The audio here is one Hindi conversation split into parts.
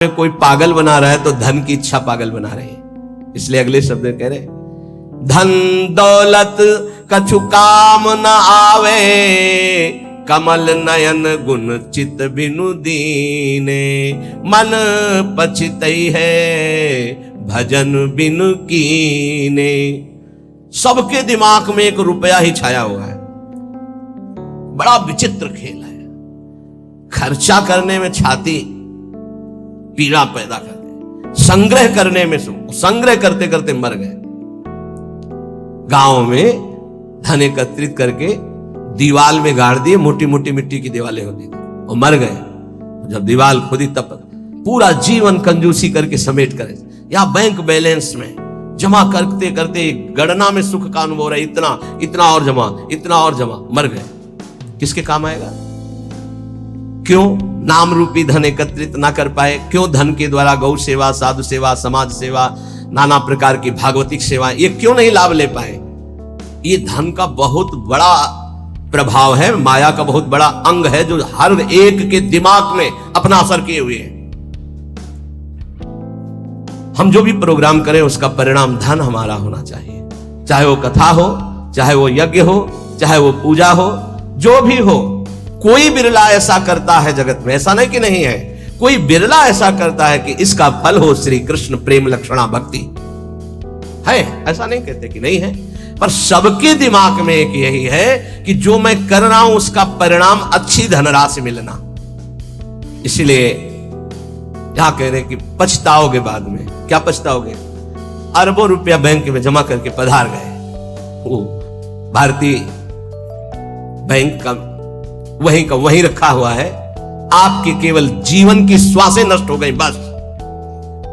कोई पागल बना रहा है तो धन की इच्छा पागल बना रही है। इसलिए अगले शब्द कह रहे, धन दौलत कछु काम न आवे, कमल नयन गुण चित बिनु दीने, मन पछतई है भजन बिनु कीने। सबके दिमाग में एक रुपया ही छाया हुआ है। बड़ा विचित्र खेल है। खर्चा करने में छाती पीड़ा पैदा करते, संग्रह करने में संग्रह करते करते मर गए। गांव में धन एकत्रित करके दीवाल में गाड़ दिए, मोटी मोटी मिट्टी की दीवालें होती थी, और मर गए। जब दीवाल खुदी तब पूरा जीवन कंजूसी करके समेट करे, या बैंक बैलेंस में जमा करते करते गणना में सुख का अनुभव रहा, इतना इतना और जमा, इतना और जमा, मर गए। किसके काम आएगा? क्यों नाम रूपी धन एकत्रित ना कर पाए? क्यों धन के द्वारा गौ सेवा, साधु सेवा, समाज सेवा, नाना प्रकार की भागवतिक सेवा, ये क्यों नहीं लाभ ले पाए? ये धन का बहुत बड़ा प्रभाव है, माया का बहुत बड़ा अंग है, जो हर एक के दिमाग में अपना असर किए हुए है। हम जो भी प्रोग्राम करें उसका परिणाम धन हमारा होना चाहिए। चाहे वो कथा हो, चाहे वो यज्ञ हो, चाहे वो पूजा हो, जो भी हो। कोई बिरला ऐसा करता है जगत में, ऐसा नहीं कि नहीं है, कोई बिरला ऐसा करता है कि इसका फल हो श्री कृष्ण प्रेम लक्षणा भक्ति है। ऐसा नहीं कहते कि नहीं है, पर सबके दिमाग में एक यही है कि जो मैं कर रहा हूं उसका परिणाम अच्छी धनराशि मिलना। इसलिए यहां कह रहे कि पछताओगे बाद में। क्या पछताओगे? अरबों रुपया बैंक में जमा करके पधार गए, वो भारतीय बैंक का वहीं रखा हुआ है, आपके केवल जीवन की श्वासें नष्ट हो गई। बस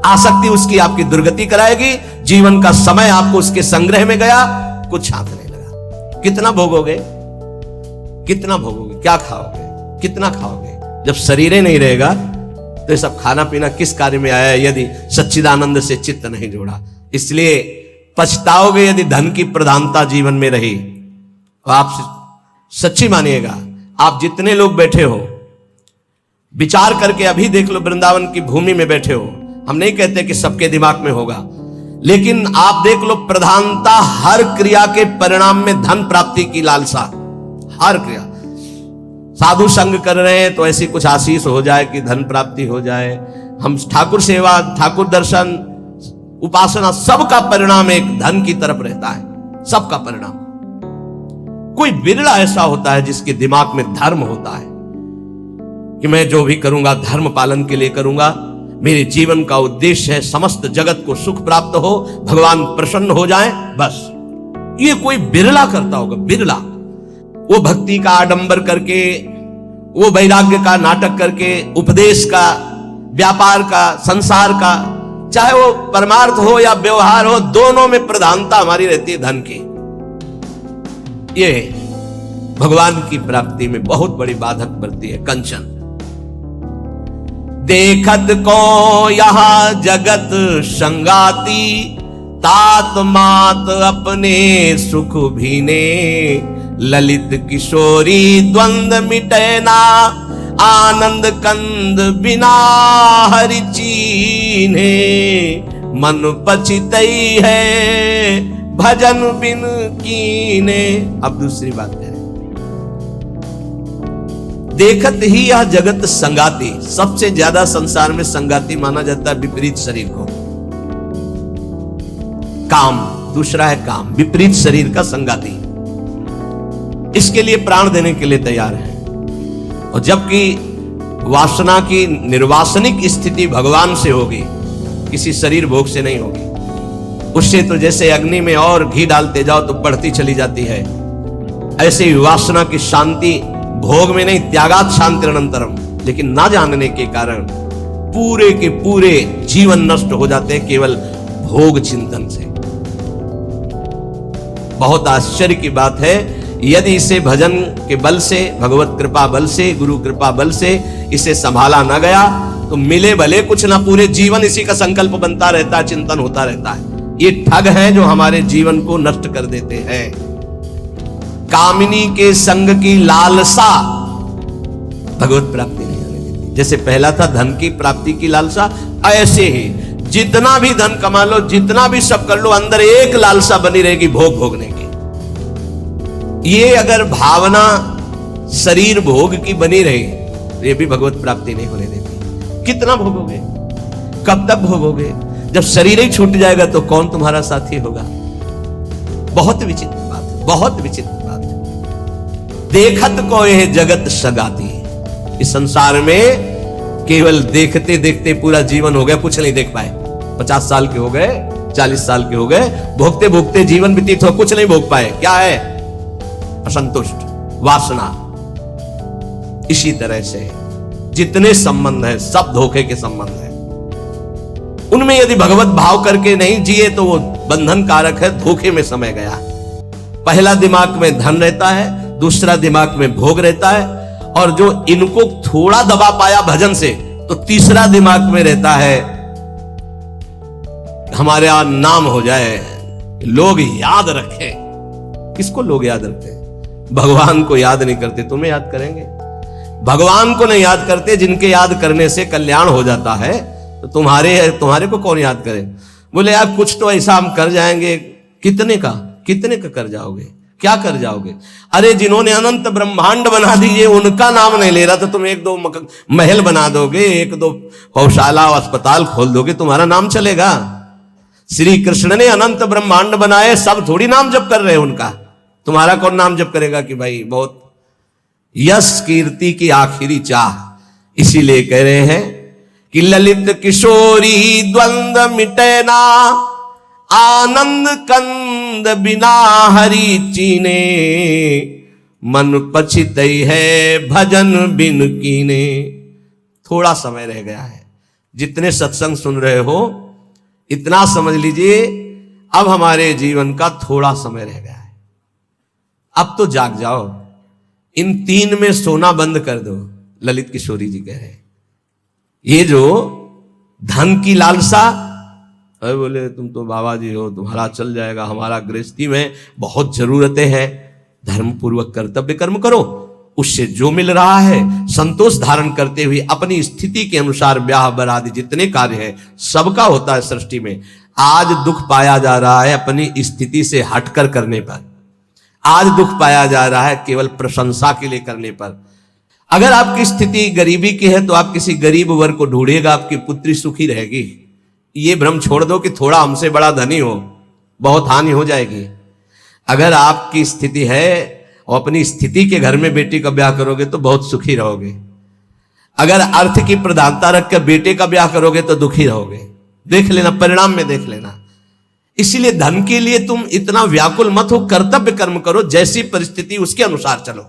आसक्ति उसकी आपकी दुर्गति कराएगी। जीवन का समय आपको उसके संग्रह में गया, कुछ हाथ नहीं लगा। कितना भोगोगे? कितना भोगोगे? क्या खाओगे? कितना खाओगे? जब शरीर ही नहीं रहेगा तो ये सब खाना पीना किस कार्य में आया, यदि सच्चिदानंद से चित्त नहीं जोड़ा। इसलिए पछताओगे यदि धन की प्रधानता जीवन में रही। आप सच्ची मानिएगा, आप जितने लोग बैठे हो, विचार करके अभी देख लो, वृंदावन की भूमि में बैठे हो। हम नहीं कहते कि सबके दिमाग में होगा, लेकिन आप देख लो, प्रधानता हर क्रिया के परिणाम में धन प्राप्ति की लालसा। हर क्रिया, साधु संग कर रहे हैं तो ऐसी कुछ आशीष हो जाए कि धन प्राप्ति हो जाए। हम ठाकुर सेवा, ठाकुर दर्शन, उपासना, सबका परिणाम एक धन की तरफ रहता है। सबका परिणाम। कोई बिरला ऐसा होता है जिसके दिमाग में धर्म होता है कि मैं जो भी करूंगा धर्म पालन के लिए करूंगा, मेरे जीवन का उद्देश्य है समस्त जगत को सुख प्राप्त हो, भगवान प्रसन्न हो जाएं, बस। ये कोई बिरला करता होगा, बिरला। वो भक्ति का आडंबर करके, वो वैराग्य का नाटक करके, उपदेश का, व्यापार का, संसार का, चाहे वो परमार्थ हो या व्यवहार हो, दोनों में प्रधानता हमारी रहती है धन की। ये भगवान की प्राप्ति में बहुत बड़ी बाधक बनती है। कंचन देखत को यहाँ जगत संगाती, तात मात अपने सुख भीने, ललित किशोरी द्वंद्व मिटे ना, आनंद कंद बिना हरि चीन्हे, मन पछतई है भजन बिन कीने। अब दूसरी बात करें, देखत ही यह जगत संगाती। सबसे ज्यादा संसार में संगाती माना जाता है विपरीत शरीर को। काम, दूसरा है काम, विपरीत शरीर का संगाती। इसके लिए प्राण देने के लिए तैयार है। और जबकि वासना की निर्वासनिक स्थिति भगवान से होगी, किसी शरीर भोग से नहीं होगी। उससे तो जैसे अग्नि में और घी डालते जाओ तो बढ़ती चली जाती है, ऐसे ही वासना की शांति भोग में नहीं, त्यागात शांति अनंतरम। लेकिन ना जानने के कारण पूरे के पूरे जीवन नष्ट हो जाते हैं केवल भोग चिंतन से। बहुत आश्चर्य की बात है, यदि इसे भजन के बल से, भगवत कृपा बल से, गुरु कृपा बल से इसे संभाला न गया तो मिले भले कुछ ना, पूरे जीवन इसी का संकल्प बनता रहता है, चिंतन होता रहता है। ये ठग हैं जो हमारे जीवन को नष्ट कर देते हैं। कामिनी के संग की लालसा भगवत प्राप्ति नहीं होने देती। जैसे पहला था धन की प्राप्ति की लालसा, ऐसे ही जितना भी धन कमा लो, जितना भी सब कर लो, अंदर एक लालसा बनी रहेगी भोग भोगने की। ये अगर भावना शरीर भोग की बनी रही, ये भी भगवत प्राप्ति नहीं होने देती। कितना भोगोगे, कब तक भोगोगे? जब शरीर ही छूट जाएगा तो कौन तुम्हारा साथी होगा? बहुत विचित्र बात है, बहुत विचित्र बात है। देखत को यह जगत सगाती। इस संसार में केवल देखते देखते पूरा जीवन हो गया, कुछ नहीं देख पाए। 50 साल के हो गए, 40 साल के हो गए, भोगते भोगते जीवन व्यतीत हो, कुछ नहीं भोग पाए। क्या है? असंतुष्ट, वासना। इसी तरह से जितने संबंध हैं सब धोखे के संबंध हैं। उनमें यदि भगवत भाव करके नहीं जिए तो वो बंधन कारक है, धोखे में समय गया। पहला दिमाग में धन रहता है, दूसरा दिमाग में भोग रहता है, और जो इनको थोड़ा दबा पाया भजन से तो तीसरा दिमाग में रहता है हमारे यहां नाम हो जाए, लोग याद रखें। किसको लोग याद रखते हैं? भगवान को याद नहीं करते, तुम्हें याद करेंगे? भगवान को नहीं याद करते, जिनके याद करने से कल्याण हो जाता है, तो तुम्हारे को कौन याद करे? बोले यार कुछ तो ऐसा हम कर जाएंगे। कितने का कर जाओगे? क्या कर जाओगे? अरे जिन्होंने अनंत ब्रह्मांड बना दिए उनका नाम नहीं ले रहा, तो तुम एक दो महल बना दोगे, एक दो पौशाला अस्पताल खोल दोगे, तुम्हारा नाम चलेगा? श्री कृष्ण ने अनंत ब्रह्मांड बनाए, सब थोड़ी नाम जप कर रहे हैं उनका। तुम्हारा कौन नाम जप करेगा कि भाई बहुत यश कीर्ति की आखिरी चाह। इसीलिए कह रहे हैं कि ललित किशोरी द्वंद्व मिटे ना, आनंद कंद बिना हरि चीने, मन पछित है भजन बिन कीने। थोड़ा समय रह गया है। जितने सत्संग सुन रहे हो इतना समझ लीजिए, अब हमारे जीवन का थोड़ा समय रह गया है। अब तो जाग जाओ, इन 3 में सोना बंद कर दो। ललित किशोरी जी कह रहे हैं ये जो धन की लालसा, अरे बोले तुम तो बाबा जी हो, तुम्हारा चल जाएगा, हमारा गृहस्थी में बहुत जरूरतें हैं, धर्म पूर्वक कर्तव्य कर्म करो, उससे जो मिल रहा है संतोष धारण करते हुए अपनी स्थिति के अनुसार ब्याह बरादी जितने कार्य हैं सबका होता है सृष्टि में। आज दुख पाया जा रहा है अपनी स्थिति से हटकर करने पर, आज दुख पाया जा रहा है केवल प्रशंसा के लिए करने पर। अगर आपकी स्थिति गरीबी की है तो आप किसी गरीब वर्ग को ढूंढिएगा, आपकी पुत्री सुखी रहेगी। ये भ्रम छोड़ दो कि थोड़ा हमसे बड़ा धनी हो, बहुत हानि हो जाएगी। अगर आपकी स्थिति है और अपनी स्थिति के घर में बेटी का ब्याह करोगे तो बहुत सुखी रहोगे। अगर अर्थ की प्रधानता रखकर बेटे का ब्याह करोगे तो दुखी रहोगे। देख लेना, परिणाम में देख लेना। इसीलिए धन के लिए तुम इतना व्याकुल मत हो, कर्तव्य कर्म करो, जैसी परिस्थिति उसके अनुसार चलो।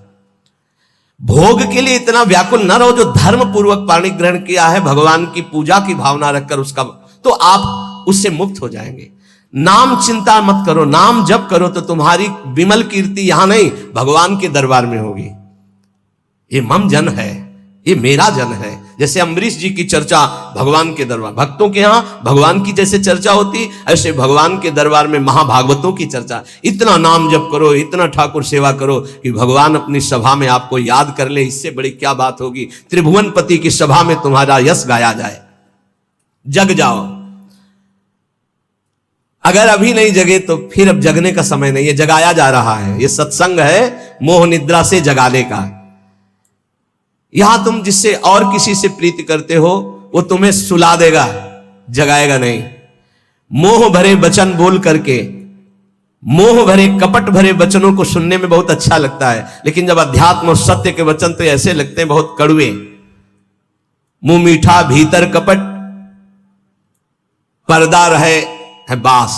भोग के लिए इतना व्याकुल न रहो। जो धर्म पूर्वक पाणी ग्रहण किया है, भगवान की पूजा की भावना रखकर उसका, तो आप उससे मुक्त हो जाएंगे। नाम चिंता मत करो, नाम जप करो तो तुम्हारी विमल कीर्ति यहां नहीं भगवान के दरबार में होगी। ये मम जन है, ये मेरा जन है। जैसे अम्बरीश जी की चर्चा भगवान के दरबार, भक्तों के यहां भगवान की जैसे चर्चा होती, ऐसे भगवान के दरबार में महाभागवतों की चर्चा। इतना नाम जप करो, इतना ठाकुर सेवा करो कि भगवान अपनी सभा में आपको याद कर ले। इससे बड़ी क्या बात होगी? त्रिभुवनपति की सभा में तुम्हारा यश गाया जाए। जग जाओ। अगर अभी नहीं जगे तो फिर अब जगने का समय नहीं है, जगाया जा रहा है। ये सत्संग है मोह निद्रा से जगाने का। यहां तुम जिससे और किसी से प्रीति करते हो वो तुम्हें सुला देगा, जगाएगा नहीं। मोह भरे वचन बोल करके, मोह भरे कपट भरे वचनों को सुनने में बहुत अच्छा लगता है, लेकिन जब अध्यात्म और सत्य के वचन तो ऐसे लगते हैं बहुत कड़वे। मुंह मीठा भीतर कपट, पर्दा रहे है बास।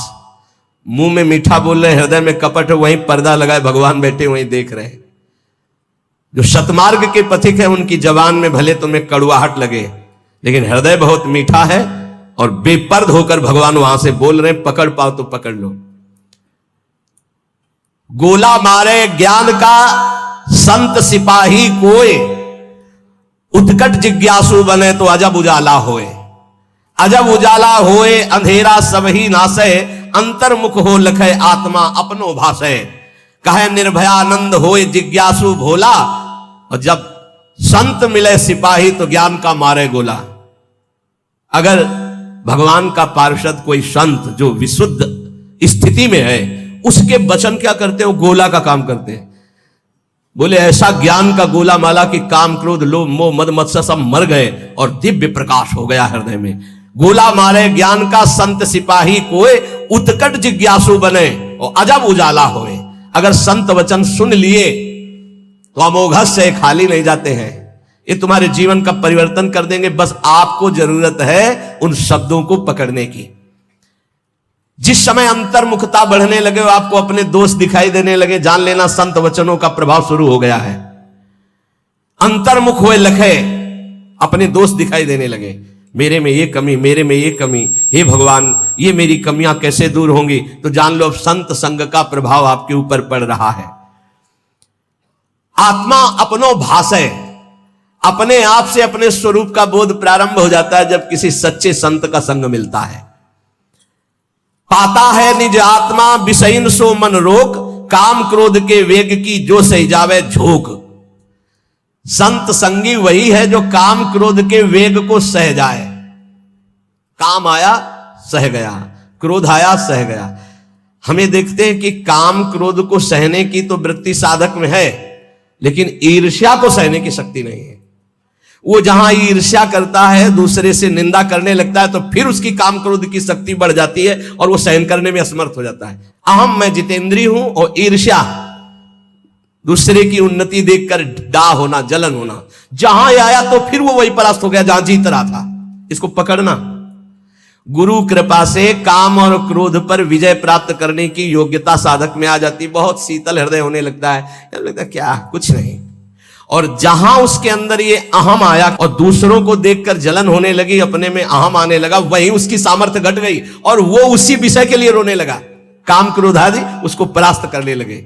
मुंह में मीठा बोल रहे, हृदय में कपट है, वहीं पर्दा लगाए भगवान बैठे वहीं देख रहे हैं। जो सतमार्ग के पथिक है उनकी जबान में भले तुम्हें कड़वाहट लगे, लेकिन हृदय बहुत मीठा है और बेपर्द होकर भगवान वहां से बोल रहे हैं। पकड़ पाओ तो पकड़ लो। गोला मारे ज्ञान का संत सिपाही कोय, उत्कट जिज्ञासु बने तो अजब उजाला होए। अजब उजाला होए अंधेरा सब ही नासे, अंतर्मुख हो लखे आत्मा अपनो भाषे। कहे निर्भयानंद होए जिज्ञासु भोला, और जब संत मिले सिपाही तो ज्ञान का मारे गोला। अगर भगवान का पार्षद कोई संत जो विशुद्ध स्थिति में है, उसके वचन क्या करते हो? गोला का काम करते हैं। बोले ऐसा ज्ञान का गोला माला कि काम क्रोध लोभ मोह मद मत्सर सब मर गए और दिव्य प्रकाश हो गया हृदय में। गोला मारे ज्ञान का संत सिपाही कोई, उत्कट जिज्ञासु बने और अजब उजाला होए। अगर संत वचन सुन लिए तो अमोघ से खाली नहीं जाते हैं, ये तुम्हारे जीवन का परिवर्तन कर देंगे। बस आपको जरूरत है उन शब्दों को पकड़ने की। जिस समय अंतर्मुखता बढ़ने लगे, आपको अपने दोष दिखाई देने लगे, जान लेना संत वचनों का प्रभाव शुरू हो गया है। अंतर्मुख हुए लखे, अपने दोष दिखाई देने लगे, मेरे में ये कमी, मेरे में ये कमी, हे भगवान ये मेरी कमियां कैसे दूर होंगी? तो जान लो अब संत संग का प्रभाव आपके ऊपर पड़ रहा है। आत्मा अपनो भाषे, अपने आप से अपने स्वरूप का बोध प्रारंभ हो जाता है जब किसी सच्चे संत का संग मिलता है। पाता है निज आत्मा विषयन सो मन रोक, काम क्रोध के वेग की जो सही जावे झोंक। संत संगी वही है जो काम क्रोध के वेग को सह जाए। काम आया सह गया, क्रोध आया सह गया। हमें देखते हैं कि काम क्रोध को सहने की तो वृत्ति साधक में है, लेकिन ईर्ष्या को सहने की शक्ति नहीं है। वो जहां ईर्ष्या करता है, दूसरे से निंदा करने लगता है, तो फिर उसकी काम क्रोध की शक्ति बढ़ जाती है और वो सहन करने में असमर्थ हो जाता है। अहम मैं जितेंद्रिय हूं और ईर्ष्या दूसरे की उन्नति देखकर डाह होना, जलन होना, जहां आया तो फिर वो वही परास्त हो गया जहां जीत रहा था। इसको पकड़ना। गुरु कृपा से काम और क्रोध पर विजय प्राप्त करने की योग्यता साधक में आ जाती। बहुत शीतल हृदय होने लगता है, लगता है क्या कुछ नहीं। और जहां उसके अंदर ये अहम आया और दूसरों को देखकर जलन होने लगी, अपने में अहम आने लगा, वहीं उसकी सामर्थ्य घट गई और वो उसी विषय के लिए रोने लगा। काम क्रोध आदि उसको परास्त करने लगे।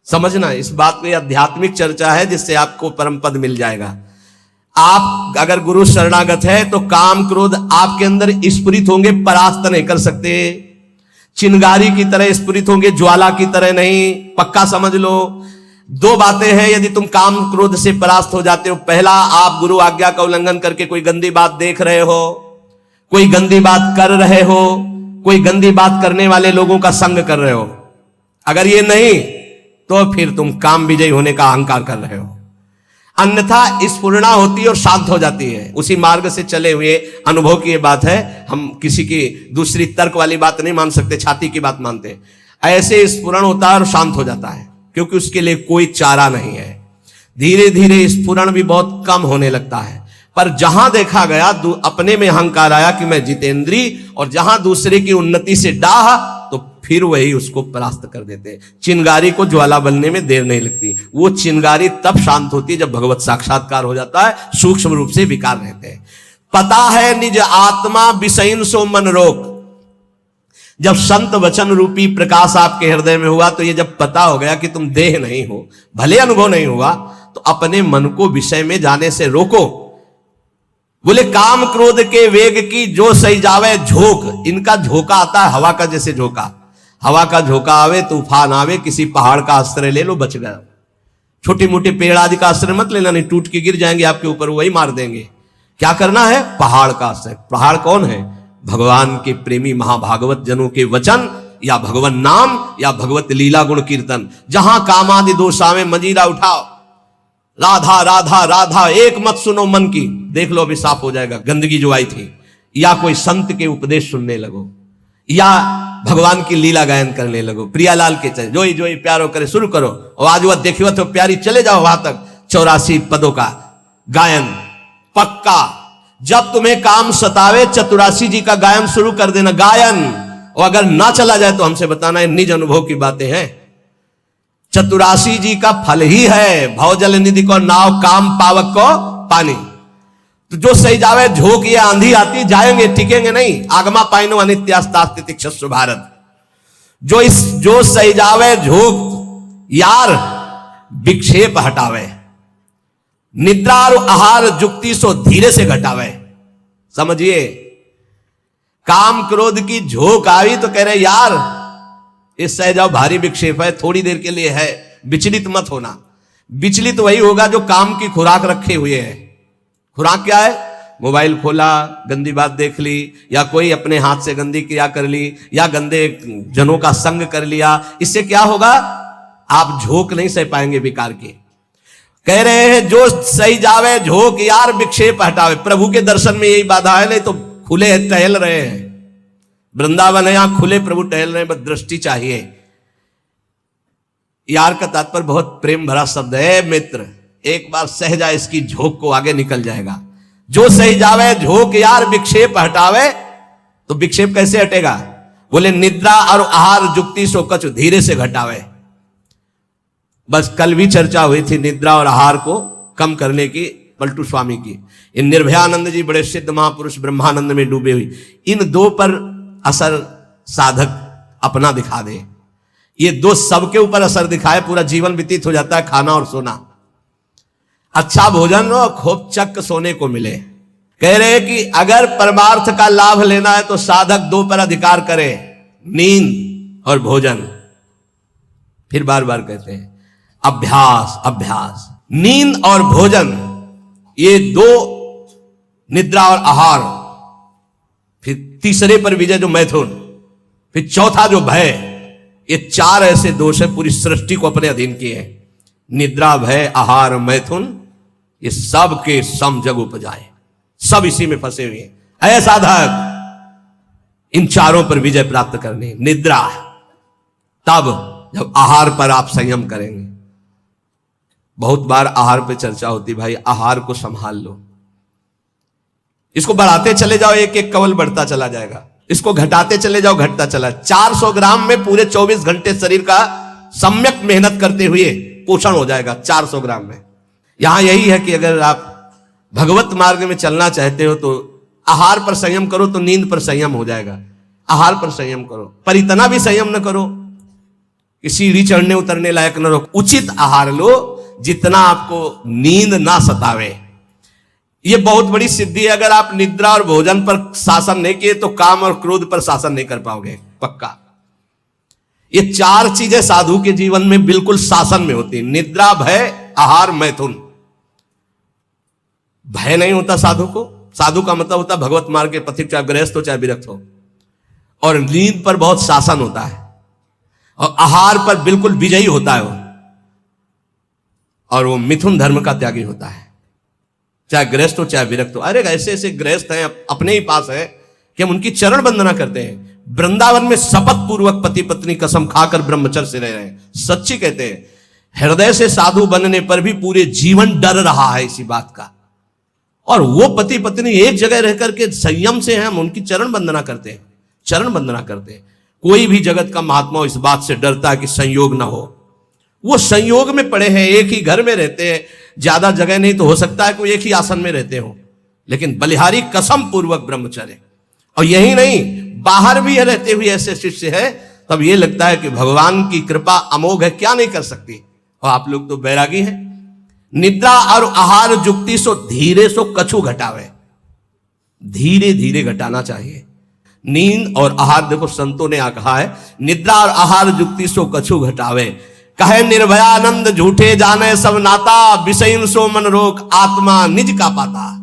समझना, इस बात में आध्यात्मिक चर्चा है जिससे आपको परम पद मिल जाएगा। आप अगर गुरु शरणागत है तो काम क्रोध आपके अंदर स्फुरित होंगे, परास्त नहीं कर सकते। चिंगारी की तरह स्फुरित होंगे, ज्वाला की तरह नहीं। पक्का समझ लो। दो बातें हैं यदि तुम काम क्रोध से परास्त हो जाते हो। पहला, आप गुरु आज्ञा का उल्लंघन करके कोई गंदी बात देख रहे हो, कोई गंदी बात कर रहे हो, कोई गंदी बात करने वाले लोगों का संग कर रहे हो। अगर ये नहीं तो फिर तुम काम विजयी होने का अहंकार कर रहे हो। अन्यथा स्फुरणा होती है और शांत हो जाती है। उसी मार्ग से चले हुए अनुभव की ये बात है। हम किसी की दूसरी तर्क वाली बात नहीं मान सकते, छाती की बात मानते। ऐसे स्फुरण होता है और शांत हो जाता है, क्योंकि उसके लिए कोई चारा नहीं है। धीरे धीरे स्फुरण भी बहुत कम होने लगता है। पर जहां देखा गया अपने में अहंकार आया कि मैं जितेंद्री, और जहां दूसरे की उन्नति से डाह, तो फिर वही उसको परास्त कर देते हैं। चिंगारी को ज्वाला बनने में देर नहीं लगती। वो चिंगारी तब शांत होती है जब भगवत साक्षात्कार हो जाता है, सूक्ष्म रूप से विकार रहते हैं। पता है निज आत्मा विषयन सो मन रोक। जब संत वचन रूपी प्रकाश आपके हृदय में हुआ, तो ये जब पता हो गया कि तुम देह नहीं हो, भले अनुभव नहीं हुआ, तो अपने मन को विषय में जाने से रोको। बोले काम क्रोध के वेग की जो सही जावे झोंक। इनका झोंका आता है हवा का, जैसे झोंका। हवा का झोंका आवे, तूफान आवे, किसी पहाड़ का आश्रय ले लो, बच गया। छोटी मोटी पेड़ आदि का आश्रय मत लेना, नहीं टूट के गिर जाएंगे आपके ऊपर, वही मार देंगे। क्या करना है? पहाड़ का आश्रय। पहाड़ कौन है? भगवान के प्रेमी महाभागवत जनों के वचन, या भगवान नाम, या भगवत लीला गुण कीर्तन। जहां कामादि दोष आवे मजीरा उठाओ, राधा राधा राधा एक मत सुनो मन की, देख लो अभी साफ हो जाएगा गंदगी जो आई थी। या कोई संत के उपदेश सुनने लगो, या भगवान की लीला गायन करने लगो। प्रियालाल के चले जोई जोई प्यारो करे शुरू करो, और आज वह देखियो तो प्यारी, चले जाओ वहां तक 84 पदों का गायन पक्का। जब तुम्हें काम सतावे, चतुरासी जी का गायन शुरू कर देना, गायन। और अगर ना चला जाए तो हमसे बताना, निज अनुभव की बातें हैं। चतुरासी जी का फल ही है भवजल निधि को नाव, काम पावक को पानी। तो जो सही जावे झोंक, ये आंधी आती, जाएंगे टिकेंगे नहीं। आगमा पाइनो अनित्यास्तास्तितिक्षस्व भारत। जो सही जावे झोंक, यार विक्षेप हटावे, निद्रा और आहार जुक्ति सो धीरे से घटावे। समझिए, काम क्रोध की झोंक आई तो कह रहे यार इस सह जाओ, भारी विक्षेप है, थोड़ी देर के लिए है, विचलित मत होना। विचलित वही होगा जो काम की खुराक रखे हुए है। खुराक क्या है? मोबाइल खोला, गंदी बात देख ली, या कोई अपने हाथ से गंदी क्रिया कर ली, या गंदे जनों का संग कर लिया। इससे क्या होगा? आप झोंक नहीं सह पाएंगे विकार के। कह रहे हैं जो सही जावे झोंक यार विक्षेप हटावे। प्रभु के दर्शन में यही बाधा है, नहीं तो खुले टहल रहे हैं। वृंदावन है, यहां खुले प्रभु टहल रहे हैं, बस दृष्टि चाहिए। यार का तात्पर्य बहुत प्रेम भरा शब्द है। मित्र एक बार सह जाए इसकी झोंक को, आगे निकल जाएगा। जो सही जावे झोंक यार विक्षेप हटावे। तो विक्षेप कैसे हटेगा? बोले निद्रा और आहार जुक्ति सो कछु धीरे से घटावे। बस कल भी चर्चा हुई थी निद्रा और आहार को कम करने की, पलटू स्वामी की। इन निर्भयानंद जी बड़े सिद्ध महापुरुष ब्रह्मानंद में डूबे हुई, इन दो पर असर साधक अपना दिखा दे। ये दो सबके ऊपर असर दिखाए, पूरा जीवन व्यतीत हो जाता है। खाना और सोना, अच्छा भोजन और खूब चक सोने को मिले। कह रहे कि अगर परमार्थ का लाभ लेना है तो साधक दो पर अधिकार करे, नींद और भोजन। फिर बार बार कहते हैं अभ्यास अभ्यास। नींद और भोजन ये दो, निद्रा और आहार। फिर तीसरे पर विजय जो मैथुन, फिर चौथा जो भय। ये चार ऐसे दोष है पूरी सृष्टि को अपने अधीन किए हैं। निद्रा, भय, आहार, मैथुन, ये सब के सम जग उपजाए, सब इसी में फंसे हुए हैं। ऐ साधक इन चारों पर विजय प्राप्त करनी। निद्रा तब जब आहार पर आप संयम करेंगे। बहुत बार आहार पे चर्चा होती, भाई आहार को संभाल लो, इसको बढ़ाते चले जाओ, एक एक कवल बढ़ता चला जाएगा। इसको घटाते चले जाओ, घटता चला। 400 ग्राम में पूरे 24 घंटे शरीर का सम्यक मेहनत करते हुए पोषण हो जाएगा 400 ग्राम में। यहां यही है कि अगर आप भगवत मार्ग में चलना चाहते हो तो आहार पर संयम करो, तो नींद पर संयम हो जाएगा। आहार पर संयम करो, पर इतना भी संयम न करो कि सीढ़ी चढ़ने उतरने लायक न रहो। उचित आहार लो जितना आपको नींद ना सतावे। ये बहुत बड़ी सिद्धि है। अगर आप निद्रा और भोजन पर शासन नहीं किए तो काम और क्रोध पर शासन नहीं कर पाओगे, पक्का। ये चार चीजें साधु के जीवन में बिल्कुल शासन में होती। निद्रा, भय, आहार, मैथुन। भय नहीं होता साधु को। साधु का मतलब होता भगवत मार्ग के पथिक, चाहे गृहस्थ हो चाहे विरक्त हो। और नींद पर बहुत शासन होता है, और आहार पर बिल्कुल विजयी होता है वो। और वो मिथुन धर्म का त्यागी होता है, चाहे गृहस्थ हो चाहे विरक्त हो। अरे ऐसे ऐसे गृहस्थ हैं अपने ही पास है कि हम उनकी चरण वंदना करते हैं। वृंदावन में शपथ पूर्वक पति पत्नी कसम खाकर ब्रह्मचर्य से रह रहे हैं। सच्ची कहते हैं, हृदय से साधु बनने पर भी पूरे जीवन डर रहा है इसी बात का। और वो पति पत्नी एक जगह रह करके संयम से हैं, हम उनकी चरण वंदना करते हैं, चरण वंदना करते हैं। कोई भी जगत का महात्मा इस बात से डरता है कि संयोग ना हो। वो संयोग में पड़े हैं, एक ही घर में रहते हैं, ज्यादा जगह नहीं तो हो सकता है कोई एक ही आसन में रहते हो, लेकिन बलिहारी कसम पूर्वक ब्रह्मचर्य। और यही नहीं, बाहर भी रहते हुए ऐसे शिष्य है, तब ये लगता है कि भगवान की कृपा अमोघ है, क्या नहीं कर सकती। और आप लोग तो बैरागी हैं। निद्रा और आहार जुक्ति सो धीरे सो कछु घटावे। धीरे धीरे घटाना चाहिए। नींद और आहार, देखो संतों ने कहा है, निद्रा और आहार जुक्ति सो कछु घटावे। कहे निर्भयानंद झूठे जाने सब नाता, विषय सो मन रोक आत्मा निज का पाता।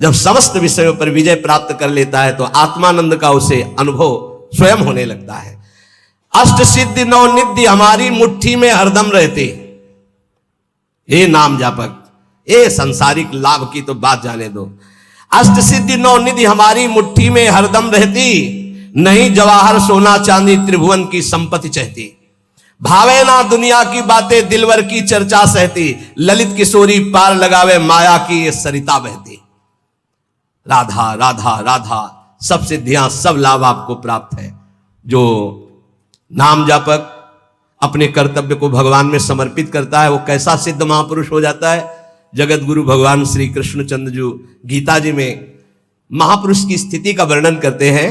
जब समस्त विषयों पर विजय प्राप्त कर लेता है तो आत्मानंद का उसे अनुभव स्वयं होने लगता है। अष्ट सिद्धि नौ निधि हमारी मुट्ठी में हरदम रहते। हे नाम जापक, ए संसारिक लाभ की तो बात जाने दो। अष्ट सिद्धि नौ निधि हमारी मुट्ठी में हरदम रहती, नहीं जवाहर सोना चांदी त्रिभुवन की संपत्ति चाहती। भावे ना दुनिया की बातें दिलवर की चर्चा सहती, ललित किशोरी पार लगावे माया की ये सरिता बहती। राधा राधा राधा, सब सिद्धियां सब लाभ आपको प्राप्त है। जो नाम जापक अपने कर्तव्य को भगवान में समर्पित करता है वो कैसा सिद्ध महापुरुष हो जाता है। जगत गुरु भगवान श्री कृष्णचंद्र जी गीता जी में महापुरुष की स्थिति का वर्णन करते हैं।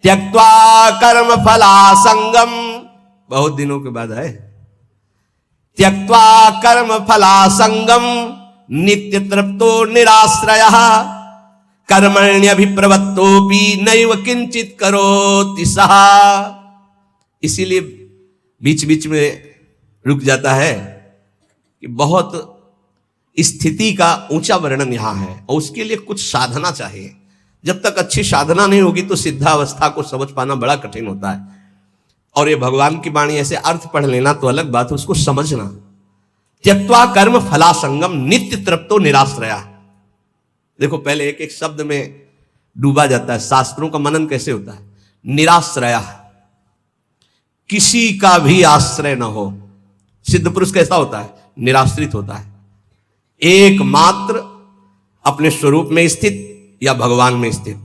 त्यक्त्वा कर्म फला संगम, बहुत दिनों के बाद है। त्यक्त्वा कर्म फला संगम नित्य तृप्तो निराश्रयः, कर्मण्यभिप्रवृत्तोपि नैव किंचित करोति सः। इसीलिए बीच बीच में रुक जाता है कि बहुत स्थिति का ऊंचा वर्णन यहां है और उसके लिए कुछ साधना चाहिए। जब तक अच्छी साधना नहीं होगी तो सिद्धावस्था को समझ पाना बड़ा कठिन होता है। और ये भगवान की वाणी ऐसे अर्थ पढ़ लेना तो अलग बात है, उसको समझना। त्यक्त्वा कर्म फलासंगम नित्य तृप्तो निराश्रया। देखो पहले एक एक शब्द में डूबा जाता है। शास्त्रों का मनन कैसे होता है? निराश्रया, किसी का भी आश्रय न हो। सिद्ध पुरुष कैसा होता है? निराश्रित होता है, एकमात्र अपने स्वरूप में स्थित या भगवान में स्थित,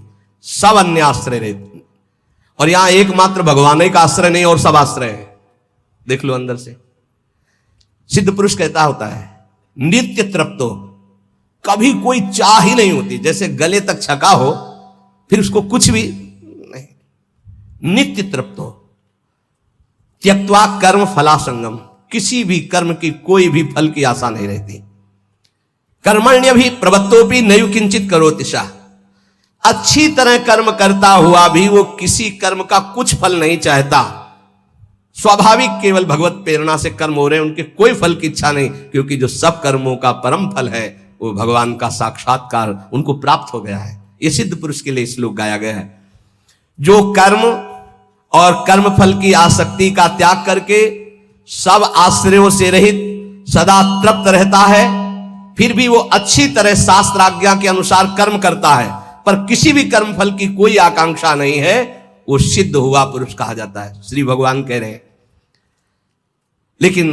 सब अन्य आश्रय रहते। और यहां एकमात्र भगवान ही का आश्रय नहीं और सब आश्रय है। देख लो अंदर से। सिद्ध पुरुष कहता होता है नित्य तृप्तो, कभी कोई चाह ही नहीं होती, जैसे गले तक छका हो फिर उसको कुछ भी नहीं। नित्य तृप्तो, त्यक्त्वा कर्म फलासंगम, किसी भी कर्म की कोई भी फल की आशा नहीं रहती। कर्मण्य भी प्रवत्तोपि नयु किंचित करोतिशा, अच्छी तरह कर्म करता हुआ भी वो किसी कर्म का कुछ फल नहीं चाहता। स्वाभाविक केवल भगवत प्रेरणा से कर्म हो रहे हैं, उनके कोई फल की इच्छा नहीं, क्योंकि जो सब कर्मों का परम फल है वो भगवान का साक्षात्कार उनको प्राप्त हो गया है। ये सिद्ध पुरुष के लिए श्लोक गाया गया है। जो कर्म और कर्म फल की आसक्ति का त्याग करके सब आश्रयों से रहित सदा तृप्त रहता है, फिर भी वो अच्छी तरह शास्त्राज्ञा के अनुसार कर्म करता है, पर किसी भी कर्म फल की कोई आकांक्षा नहीं है, वो सिद्ध हुआ पुरुष कहा जाता है। श्री भगवान कह रहे हैं। लेकिन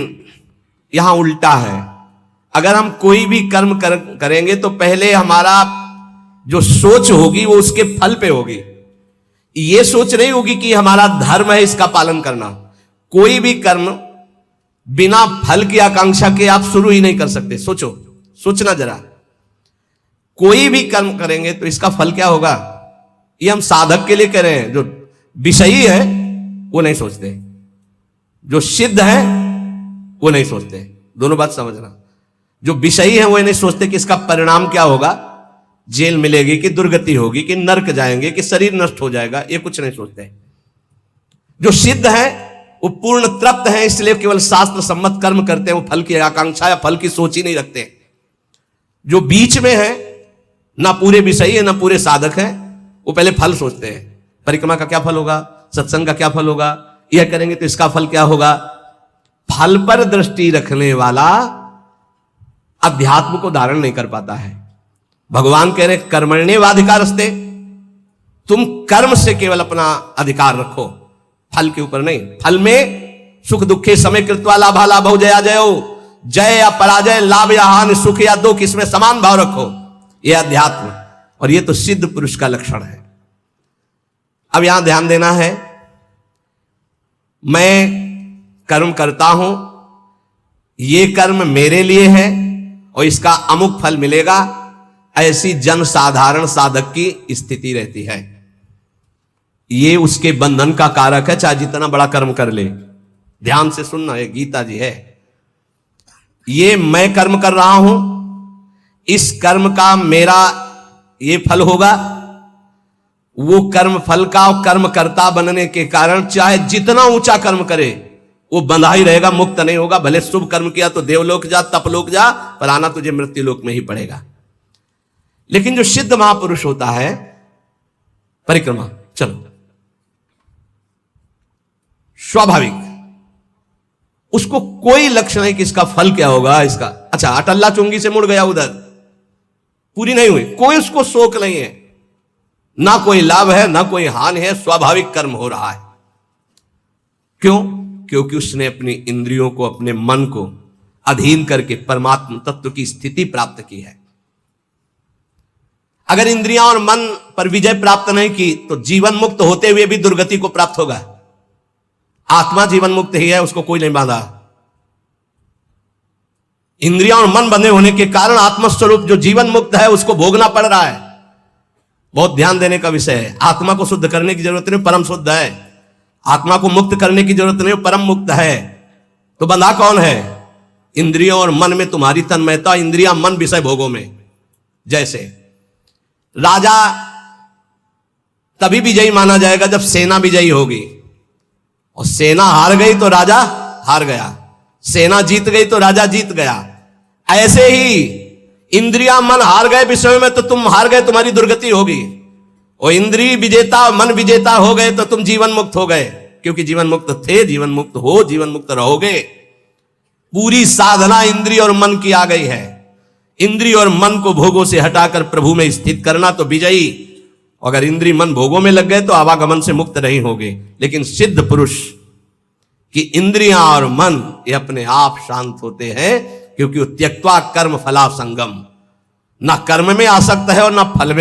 यहां उल्टा है। अगर हम कोई भी कर्म करेंगे तो पहले हमारा जो सोच होगी वो उसके फल पे होगी। ये सोच नहीं होगी कि हमारा धर्म है इसका पालन करना। कोई भी कर्म बिना फल की आकांक्षा के आप शुरू ही नहीं कर सकते। सोचो, सोचना जरा। कोई भी कर्म करेंगे तो इसका फल क्या होगा, ये हम साधक के लिए कह रहे हैं। जो विषयी है वो नहीं सोचते, जो सिद्ध है वो नहीं सोचते। दोनों बात समझना। जो विषयी है वो नहीं सोचते कि इसका परिणाम क्या होगा, जेल मिलेगी कि दुर्गति होगी कि नरक जाएंगे कि शरीर नष्ट हो जाएगा, ये कुछ नहीं सोचते। जो सिद्ध है वो पूर्ण तृप्त है, इसलिए केवल शास्त्र सम्मत कर्म करते हैं, वो फल की आकांक्षा या फल की सोच ही नहीं रखते। जो बीच में है, ना पूरे विषयी है ना पूरे साधक है, वो पहले फल सोचते हैं। परिक्रमा का क्या फल होगा, सत्संग का क्या फल होगा, यह करेंगे तो इसका फल क्या होगा। फल पर दृष्टि रखने वाला अध्यात्म को धारण नहीं कर पाता है। भगवान कह रहे कर्मण्येवाधिकारस्ते, तुम कर्म से केवल अपना अधिकार रखो, फल के ऊपर नहीं। फल में सुख दुखे समय कृत्वा लाभा लाभो जया जयो, जय या पराजय, लाभ या हानि, सुख या दुख, इसमें समान भाव रखो। यह अध्यात्म, और यह तो सिद्ध पुरुष का लक्षण है। अब यहां ध्यान देना है, मैं कर्म करता हूं, यह कर्म मेरे लिए है और इसका अमुक फल मिलेगा, ऐसी जन साधारण साधक की स्थिति रहती है। ये उसके बंधन का कारक है, चाहे जितना बड़ा कर्म कर ले। ध्यान से सुनना, ये गीता जी है। ये मैं कर्म कर रहा हूं, इस कर्म का मेरा ये फल होगा। वो कर्म फल का और कर्म कर्ता बनने के कारण चाहे जितना ऊंचा कर्म करे वो बंधा ही रहेगा, मुक्त नहीं होगा। भले शुभ कर्म किया तो देवलोक जा, तपलोक जा, पर आना तुझे मृत्युलोक में ही पड़ेगा। लेकिन जो सिद्ध महापुरुष होता है, परिक्रमा चलो, स्वाभाविक उसको कोई लक्ष्य नहीं कि इसका फल क्या होगा। इसका अच्छा अटल्ला चुंगी से मुड़ गया, उधर पूरी नहीं हुई, कोई उसको शोक नहीं है, ना कोई लाभ है ना कोई हानि है, स्वाभाविक कर्म हो रहा है। क्यों? क्योंकि उसने अपनी इंद्रियों को, अपने मन को अधीन करके परमात्मा तत्व की स्थिति प्राप्त की है। अगर इंद्रियां और मन पर विजय प्राप्त नहीं की तो जीवन मुक्त होते हुए भी दुर्गति को प्राप्त होगा। आत्मा जीवन मुक्त ही है, उसको कोई नहीं बांधा। इंद्रियां और मन बंधे होने के कारण आत्मस्वरूप जो जीवन मुक्त है उसको भोगना पड़ रहा है। बहुत ध्यान देने का विषय है। आत्मा को शुद्ध करने की जरूरत नहीं, परम शुद्ध है। आत्मा को मुक्त करने की जरूरत नहीं, परम मुक्त है। तो बंधा कौन है? इंद्रियों और मन में तुम्हारी तन्मयता, इंद्रियां मन विषय भोगों में। जैसे राजा तभी विजयी माना जाएगा जब सेना विजयी होगी, और सेना हार गई तो राजा हार गया, सेना जीत गई तो राजा जीत गया। ऐसे ही इंद्रियां मन हार गए विषय में तो तुम हार गए, तुम्हारी दुर्गति होगी। और इंद्रिय विजेता मन विजेता हो गए तो तुम जीवन मुक्त हो गए, क्योंकि जीवन मुक्त थे, जीवन मुक्त हो, जीवन मुक्त रहोगे। पूरी साधना इंद्रिय और मन की आ गई है। इंद्रिय और मन को भोगों से हटाकर प्रभु में स्थित करना तो विजयी। अगर इंद्रिय मन भोगों में लग गए तो आवागमन से मुक्त नहीं होगे। लेकिन सिद्ध पुरुष की इंद्रियां और मन ये अपने आप शांत होते हैं, क्योंकि वो त्यक्त्वा कर्म फला संगम, ना कर्म में आसक्त है और ना फल में